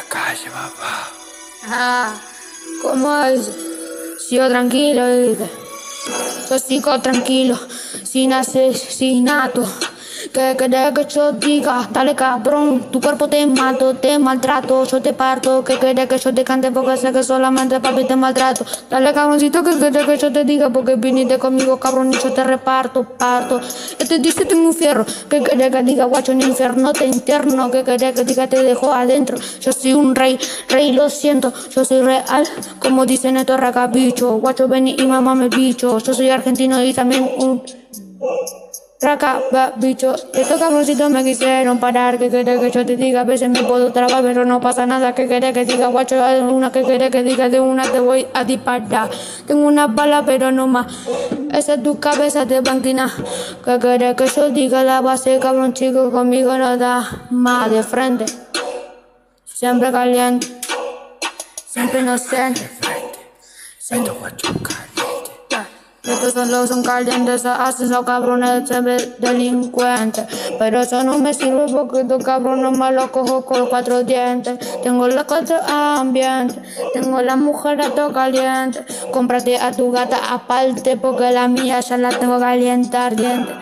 calle, papá. Ah, ¿cómo es? Sigo tranquilo, dice. Yo sigo tranquilo, sin asesinato. ¿Qué querés que yo diga? Dale cabrón, tu cuerpo te mato, te maltrato, yo te parto. ¿Qué querés que yo te cante? Porque sé que solamente papi te maltrato. Dale cabroncito, ¿qué querés que yo te diga? Porque viniste conmigo cabrón y yo te parto. Este dice tengo un fierro. ¿Qué querés que diga? Guacho, en el infierno te interno. ¿Qué querés que diga? Te dejo adentro. Yo soy un rey, lo siento. Yo soy real, como dicen estos racabichos. Guacho, ven y mamame el bicho. Yo soy argentino y también un raca, bichos. Estos cabroncitos me quisieron parar. ¿Qué querés que yo te diga? A veces me puedo trabar, pero no pasa nada. ¿Qué querés que diga? Guacho, de una. ¿Qué querés que diga? De una te voy a disparar. Tengo una bala, pero no más. Esa es tu cabeza de banquina. ¿Qué querés que yo diga? La base, cabrón chico, conmigo no da más de frente. Siempre caliente, siempre inocente. Estos guachos calientes. Estos son calientes, hacen los cabrones siempre delincuentes. Pero eso no me sirve porque estos cabrones me los cojo con 4 dientes. Tengo los 4 ambientes, tengo la mujer a todo caliente. Cómprate a tu gata aparte porque la mía ya la tengo caliente, ardiente.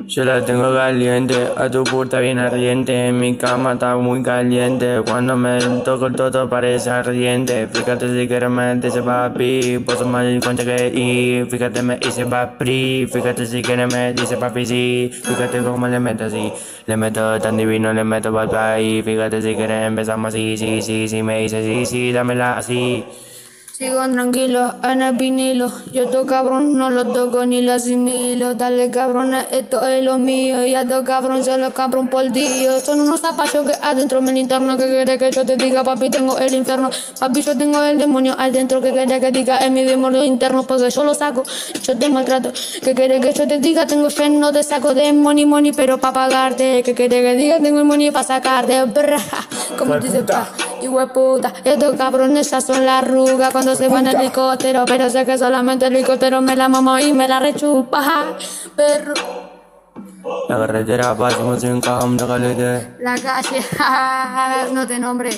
Yo la tengo caliente, a tu puerta bien ardiente. Mi cama está muy caliente. Cuando me toco todo parece ardiente. Fíjate si quieres me dice papi, pues más cuenta que y. Fíjate me dice papi, fíjate si quieres me dice papi sí. Fíjate cómo le meto así, le meto tan divino, le meto papi. Fíjate si quieres empezamos así, sí, me dice sí, dámela así. Sigo tranquilo en el vinilo. Yo estos cabrón no lo toco ni lo asimilo. Dale cabrón, esto es lo mío. Y a estos cabrón se los cabrón por Dios. Son unos zapallos que adentro me interno. ¿Qué querés que yo te diga? Papi, tengo el infierno. Papi, yo tengo el demonio adentro. ¿Qué querés que diga? Es mi demonio interno porque yo lo saco, yo te maltrato. ¿Qué querés que yo te diga? Tengo lleno de saco de money, pero pa' pagarte. ¿Qué querés que diga? Tengo el money pa' sacarte. Como dice pa, puta. Estos cabrones ya son la arruga cuando se van en helicóptero, pero sé que solamente el helicóptero me la mamó y me la rechupa, perro. La carretera pasamos en cam de calete. La calle, no te nombré.